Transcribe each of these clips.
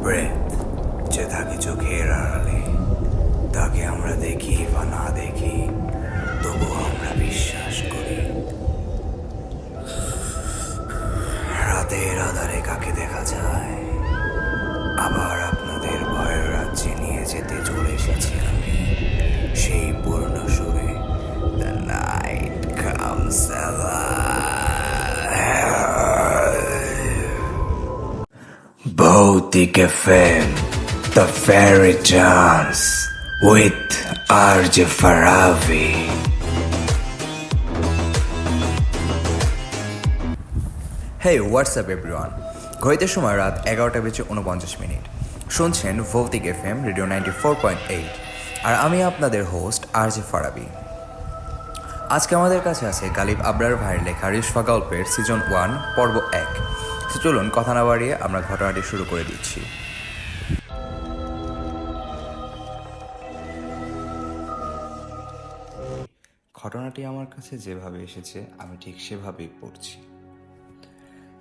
Breadth যে থাকে চোখের আড়ালে, তাকে আমরা দেখি বা না দেখি, তবুও আমরা বিশ্বাস করি। রাতের আধারে কাকে দেখা যায়, আবার আপনাদের ভয়ের রাজ্যে নিয়ে যেতে চলে এসেছি আমি, সেই পূর্ণ সুরে। দ্য নাইট কামস ভৌতিক FM, The Fairy Dance with RJ Farabi. Hey WhatsApp everyone, ঘড়িতে সময় রাত 11:49। শুনছেন ভৌতিক FM রেডিও 94.8, আর আমি আপনাদের হোস্ট RJ ফারাবি। আজকে আমাদের কাছে আছে গালিব আবরার ভাইয়ের লেখা রিশফা গল্পের সিজন 1 পর্ব 1। চলুন কথা না বাড়িয়ে আমরা ঘটনাটি শুরু করে দিচ্ছি। ঘটনাটি আমার কাছে যেভাবে এসেছে আমি ঠিক সেভাবেই পড়ছি।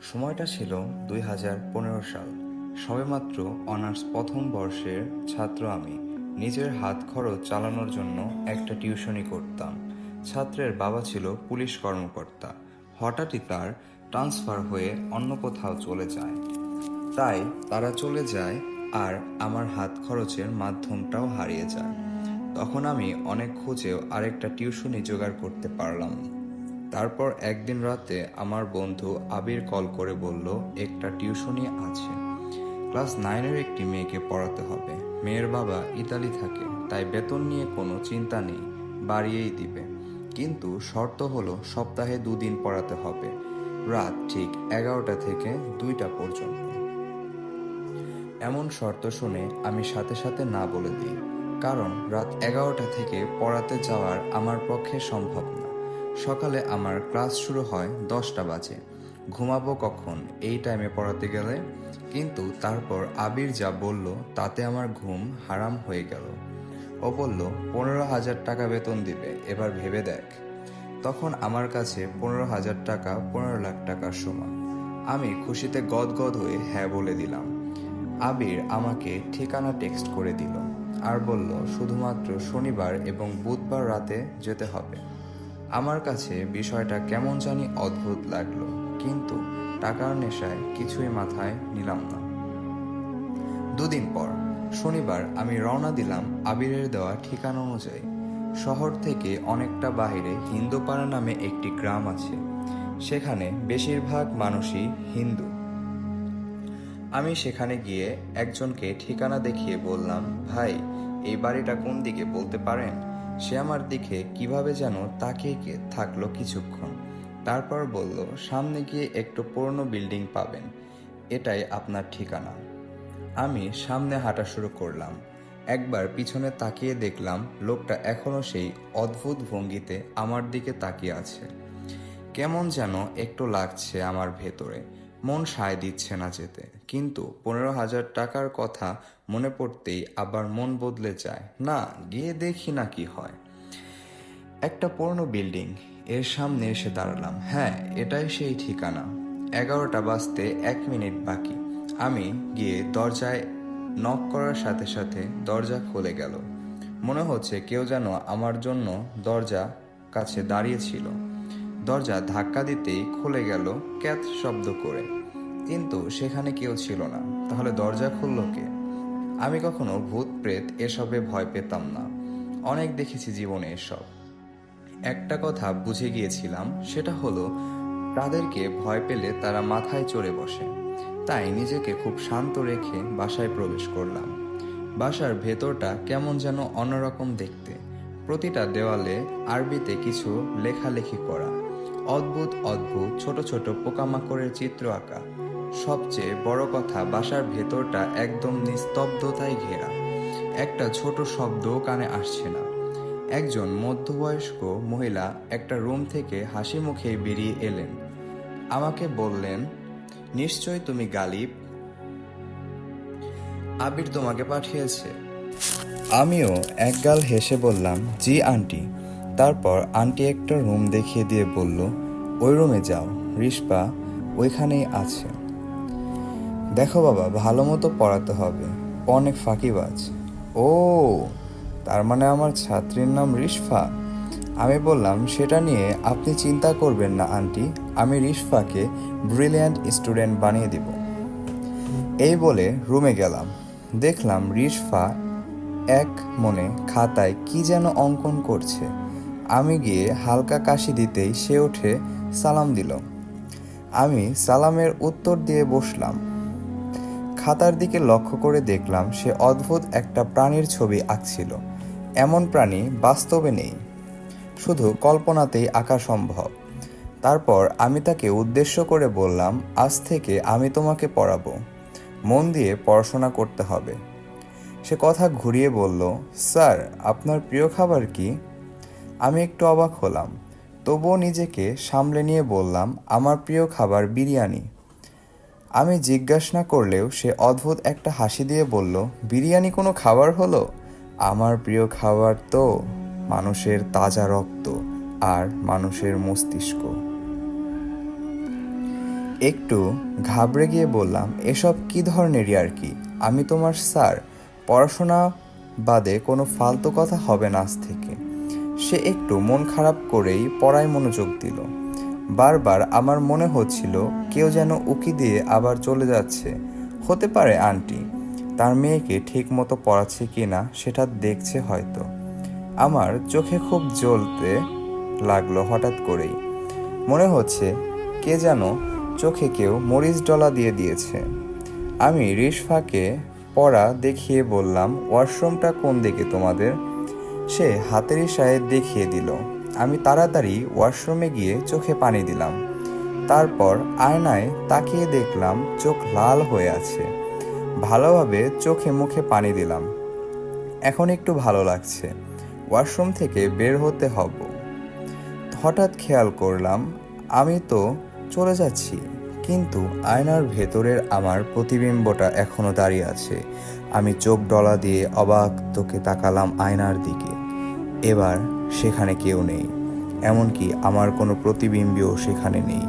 সময়টা ছিল 2015 সাল। সবেমাত্র অনার্স প্রথম বর্ষের ছাত্র আমি। নিজের হাত খরচ চালানোর জন্য একটা টিউশনি করতাম। ছাত্রের বাবা ছিল পুলিশ কর্মকর্তা। হঠাৎই তার ট্রান্সফার হয়ে অন্য কোথাও চলে যায়। তাই তারা চলে যায় আর আমার হাত খরচের মাধ্যমটাও হারিয়ে যায়। তখন আমি অনেক খুঁজেও আরেকটা টিউশনি জোগাড় করতে পারলাম না। তারপর একদিন রাতে আমার বন্ধু আবির কল করে বলল একটা টিউশনি আছে, ক্লাস 9-এর একটি মেয়েকে পড়াতে হবে। মেয়ের বাবা ইতালি থাকে, তাই বেতন নিয়ে কোনো চিন্তা নেই, বাড়িয়েই দিবে। কিন্তু শর্ত হলো সপ্তাহে 2 দিন পড়াতে হবে, রাত ঠিক 11টা থেকে 2টা পর্যন্ত। এমন শর্ত শুনে আমি সাথে সাথে না বলে দিই, কারণ রাত 11টা থেকে পড়াতে যাওয়ার আমার পক্ষে সম্ভব না। সকালে আমার ক্লাস শুরু হয় 10টা বাজে। ঘুমাবো কখন এই টাইমে পড়াতে গেলে? কিন্তু তারপর আবির যা বলল তাতে আমার ঘুম হারাম হয়ে গেল। ও বলল 15,000 টাকা বেতন দিবে, এবার ভেবে দেখ। তখন আমার কাছে 15,000 টাকা 15 লাখ টাকার সমান। আমি খুশিতে গদগদ হয়ে হ্যাঁ বলে দিলাম। আবির আমাকে ঠিকানা টেক্সট করে দিল আর বলল শুধুমাত্র শনিবার এবং বুধবার রাতে যেতে হবে। আমার কাছে বিষয়টা কেমন জানি অদ্ভুত লাগলো, কিন্তু টাকার নেশায় কিছুই মাথায় নিলাম না। 2 দিন পর শনিবার আমি রওনা দিলাম আবিরের দেওয়া ঠিকানা অনুযায়ী। শহর থেকে অনেকটা বাইরে হিন্দুপাড়া নামে একটি গ্রাম আছে, সেখানে বেশিরভাগ মানুষই হিন্দু। আমি সেখানে গিয়ে একজনকে ঠিকানা দেখিয়ে বললাম, ভাই এই বাড়িটা কোন দিকে বলতে পারেন? সে আমার দিকে কিভাবে যেন তাকিয়ে থাকলো কিছুক্ষণ, তারপর বলল সামনে গিয়ে একটু পুরনো বিল্ডিং পাবেন, এটাই আপনার ঠিকানা। আমি সামনে হাঁটা শুরু করলাম। একবার পিছনে তাকিয়ে দেখলাম লোকটা এখনো সেই অদ্ভুত ভঙ্গিতে আমার দিকে তাকিয়ে আছে। কেমন যেন একটু লাগছে আমার ভেতরে, মন সায় দিচ্ছে না যেতে। কিন্তু 15,000 টাকার কথা মনে পড়তেই আবার মন বদলে যায়, না গিয়ে দেখি না কি হয়। একটা পুরনো বিল্ডিং, এর সামনে এসে দাঁড়ালাম। হ্যাঁ, এটাই সেই ঠিকানা। 11টা বাজতে 1 মিনিট বাকি। আমি গিয়ে দরজায় নক করার সাথে সাথে দরজা খুলে গেল। মনে হচ্ছে কেউ যেন আমার জন্য দরজা কাছে দাঁড়িয়েছিল। দরজা ধাক্কা দিতেই খুলে গেল ক্যাথ শব্দ করে, কিন্তু সেখানে কেউ ছিল না। তাহলে দরজা খুলল কে? আমি কখনো ভূত প্রেত এসবে ভয় পেতাম না, অনেক দেখেছি জীবনে এসব। একটা কথা বুঝে গিয়েছিলাম, সেটা হলো তাদেরকে ভয় পেলে তারা মাথায় চড়ে বসে। তাই নিজেকে খুব শান্ত রেখে বাসায় প্রবেশ করলাম। বাসার ভেতরটা কেমন যেন অন্যরকম দেখতে। প্রতিটা দেওয়ালে আরবিতে কিছু লেখালেখি করা, অদ্ভুত অদ্ভুত ছোট ছোট পোকামাকড়ের চিত্র আঁকা। সবচেয়ে বড় কথা, বাসার ভেতরটা একদম নিস্তব্ধতায় ঘেরা। একটা ছোট শব্দও কানে আসছে না। একজন মধ্যবয়স্ক মহিলা একটা রুম থেকে হাসি মুখে বেরিয়ে এলেন। আমাকে বললেন, নিশ্চয় তুমি গালিব, আবির তোমাকে পাঠিয়েছে। আমিও একগাল হেসে বললাম, জি আন্টি। তারপর আন্টি একটা রুম দেখিয়ে দিয়ে বলল, ওই রুমে যাও, রিশপা ওইখানেই আছে। দেখো বাবা, ভালো মতো পড়াতে হবে, অনেক ফাঁকিবাজ। ও, তার মানে আমার ছাত্রীর নাম রিশফা। আমি বললাম, সেটা নিয়ে আপনি চিন্তা করবেন না আন্টি, আমি রিশফাকে ব্রিলিয়ান্ট স্টুডেন্ট বানিয়ে দিব। এই বলে রুমে গেলাম। দেখলাম রিশফা এক মনে খাতায় কি যেন অঙ্কন করছে। আমি গিয়ে হালকা কাশি দিতেই সে উঠে সালাম দিল। আমি সালামের উত্তর দিয়ে বসলাম। খাতার দিকে লক্ষ্য করে দেখলাম সে অদ্ভুত একটা প্রাণীর ছবি আঁকছিল। এমন প্রাণী বাস্তবে নেই, শুধু কল্পনাতেই আঁকা সম্ভব। তারপর আমি তাকে উদ্দেশ্য করে বললাম, আজ থেকে আমি তোমাকে পড়াবো, মন দিয়ে পড়াশোনা করতে হবে। সে কথা ঘুরিয়ে বলল, স্যার আপনার প্রিয় খাবার কি? আমি একটু অবাক হলাম, তবুও নিজেকে সামলে নিয়ে বললাম, আমার প্রিয় খাবার বিরিয়ানি। আমি জিজ্ঞাসা না করলেও সে অদ্ভুত একটা হাসি দিয়ে বলল, বিরিয়ানি কোনো খাবার হলো? আমার প্রিয় খাবার তো মানুষের তাজা রক্ত আর মানুষের মস্তিষ্ক। একটু ঘাবড়ে গিয়ে বললাম, এসব কি ধরনের আর কি? আমি তোমার স্যার, পড়াশোনা বাদে কোনো ফালতু কথা হবে না আজ থেকে। সে একটু মন খারাপ করেই পড়ায় মনোযোগ দিল। বারবার আমার মনে হচ্ছিল কেউ যেন উকি দিয়ে আবার চলে যাচ্ছে। হতে পারে আন্টি তার মেয়েকে ঠিক মতো পড়াচ্ছে কি না সেটা দেখছে হয়তো। আমার চোখে খুব জ্বলতে লাগলো হঠাৎ করেই। মনে হচ্ছে কে যেন চোখে কেউ মরিচ ডলা দিয়ে দিয়েছে। আমি রিশফাকে পড়া দেখিয়ে বললাম, ওয়াশরুমটা কোন দিকে তোমাদের? সে হাতের ইশারায় দেখিয়ে দিল। আমি তাড়াতাড়ি ওয়াশরুমে গিয়ে চোখে পানি দিলাম। তারপর আয়নায় তাকিয়ে দেখলাম চোখ লাল হয়ে আছে। ভালোভাবে চোখে মুখে পানি দিলাম। এখন একটু ভালো লাগছে। ওয়াশরুম থেকে বের হতে হব। হঠাৎ খেয়াল করলাম আমি তো চলে যাচ্ছি, কিন্তু আয়নার ভেতরের আমার প্রতিবিম্বটা এখনো দাঁড়িয়ে আছে। আমি চোখ ডলা দিয়ে অবাক চোখে তাকালাম আয়নার দিকে। এবার সেখানে কেউ নেই, এমনকি আমার কোনো প্রতিবিম্বও সেখানে নেই।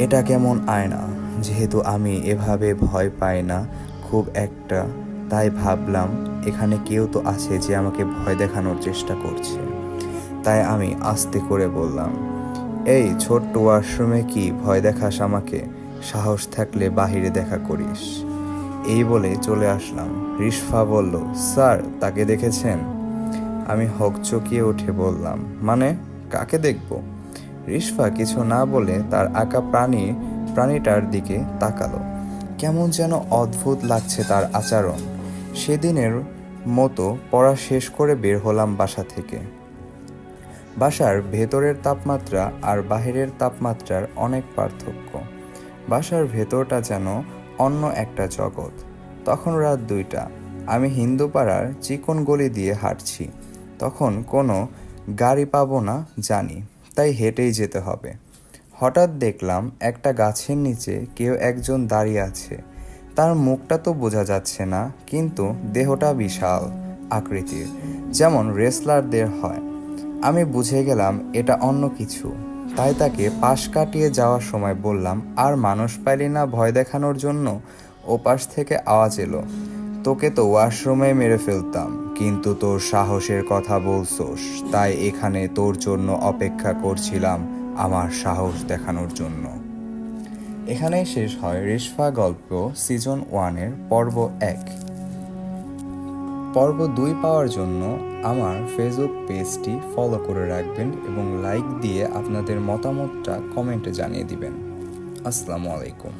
এটা কেমন আয়না? যেহেতু আমি এভাবে ভয় পাই না খুব একটা, তাই ভাবলাম এখানে কেউ তো আছে যে আমাকে ভয় দেখানোর চেষ্টা করছে। তাই আমি আস্তে করে বললাম, এই ছোট্ট ওয়াশরুমে কি ভয় দেখাস আমাকে? সাহস থাকলে বাহিরে দেখা করিস। এই বলে চলে আসলাম। রিশফা বলল, স্যার তাকে দেখেছেন? আমি হকচকিয়ে উঠে বললাম, মানে কাকে দেখব? রিশফা কিছু না বলে তার আঁকা প্রাণীটার দিকে তাকালো। কেমন যেন অদ্ভুত লাগছে তার আচরণ। সেদিনের মতো পড়া শেষ করে বের হলাম বাসা থেকে। বাসার ভেতরের তাপমাত্রা আর বাহিরের তাপমাত্রার অনেক পার্থক্য। বাসার ভেতরটা যেন অন্য একটা জগৎ। তখন রাত 2টা। আমি হিন্দুপাড়ার চিকন গলি দিয়ে হাঁটছি। তখন কোনো গাড়ি পাবো না জানি, তাই হেঁটেই যেতে হবে। হঠাৎ দেখলাম একটা গাছের নিচে কেউ একজন দাঁড়িয়ে আছে। তার মুখটা তো বোঝা যাচ্ছে না, কিন্তু দেহটা বিশাল আকৃতির, যেমন রেসলারদের হয়। আমি বুঝে গেলাম এটা অন্য কিছু, তাই তাকে পাশ কাটিয়ে যাওয়ার সময় বললাম, আর মানুষ পাইলি না ভয় দেখানোর জন্য? ওপাশ থেকে আওয়াজ এলো, তোকে তো ওয়াশরুমে মেরে ফেলতাম, কিন্তু তোর সাহসের কথা বলছোস, তাই এখানে তোর জন্য অপেক্ষা করছিলাম আমার সাহস দেখানোর জন্য। এখানেই শেষ হয় রিশফা গল্প সিজন 1-এর পর্ব 1। পর্ব 2 পাওয়ার জন্য আমার ফেসবুক পেজটি ফলো করে রাখবেন এবং লাইক দিয়ে আপনাদের মতামতটা কমেন্টে জানিয়ে দিবেন। আসসালামু আলাইকুম।